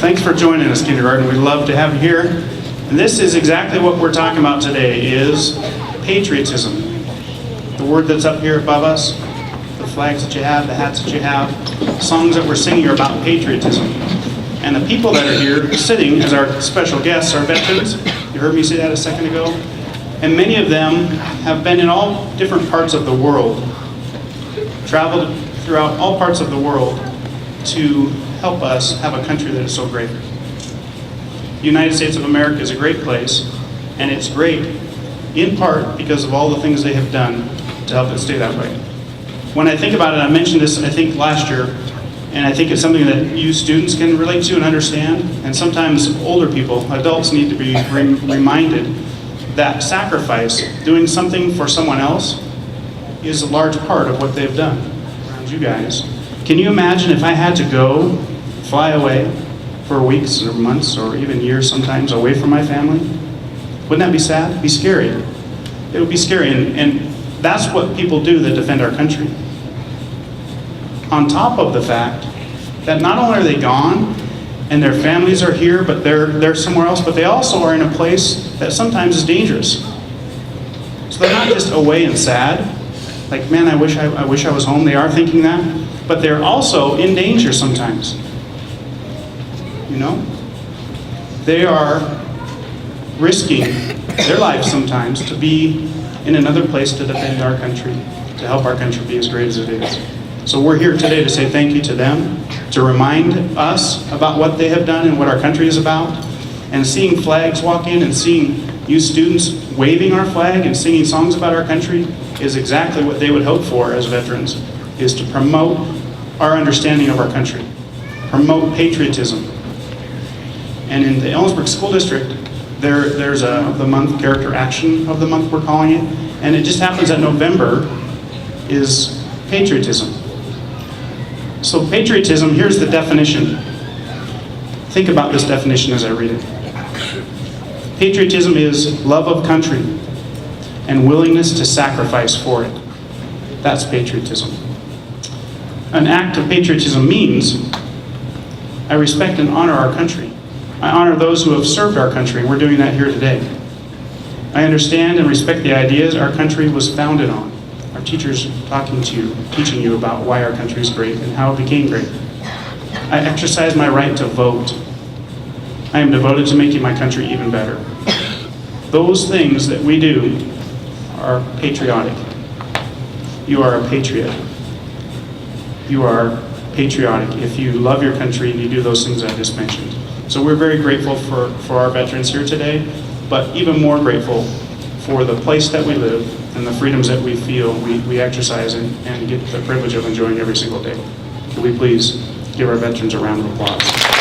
Thanks for joining us, kindergarten. We'd love to have you here. And this is exactly what we're talking about today, is patriotism. The word that's up here above us, the flags that you have, the hats that you have, songs that we're singing are about patriotism. And the people that are here sitting as our special guests are veterans. You heard me say that a second ago. And many of them have been in all different parts of the world, traveled throughout all parts of the world to help us have a country that is so great. The United States of America is a great place, and it's great in part because of all the things they have done to help it stay that way. When I think about it, I mentioned this I think last year, and I think it's something that you students can relate to and understand, and sometimes older people, adults, need to be reminded that sacrifice, doing something for someone else, is a large part of what they've done around you guys. Can you imagine if I had to go, fly away for weeks or months or even years sometimes away from my family? Wouldn't that be sad? It'd be scary. It would be scary, and that's what people do that defend our country. On top of the fact that not only are they gone and their families are here, but they're somewhere else, but they also are in a place that sometimes is dangerous. So they're not just away and sad, like, man, I wish I was home. They are thinking that, but they're also in danger sometimes. You know? They are risking their lives sometimes to be in another place to defend our country, to help our country be as great as it is. So we're here today to say thank you to them, to remind us about what they have done and what our country is about. And seeing flags walk in and seeing you students waving our flag and singing songs about our country is exactly what they would hope for as veterans, is to promote our understanding of our country, promote patriotism. And in the Ellensburg School District, there's the month, character action of the month we're calling it, and it just happens that November is patriotism. So patriotism, here's the definition. Think about this definition as I read it. Patriotism is love of country and willingness to sacrifice for it. That's patriotism. An act of patriotism means I respect and honor our country. I honor those who have served our country, and we're doing that here today. I understand and respect the ideas our country was founded on. Our teachers talking to you, teaching you about why our country is great and how it became great. I exercise my right to vote. I am devoted to making my country even better. Those things that we do are patriotic. You are a patriot. You are patriotic if you love your country and you do those things I just mentioned. So we're very grateful for our veterans here today, but even more grateful for the place that we live and the freedoms that we feel we exercise and get the privilege of enjoying every single day. Can we please give our veterans a round of applause?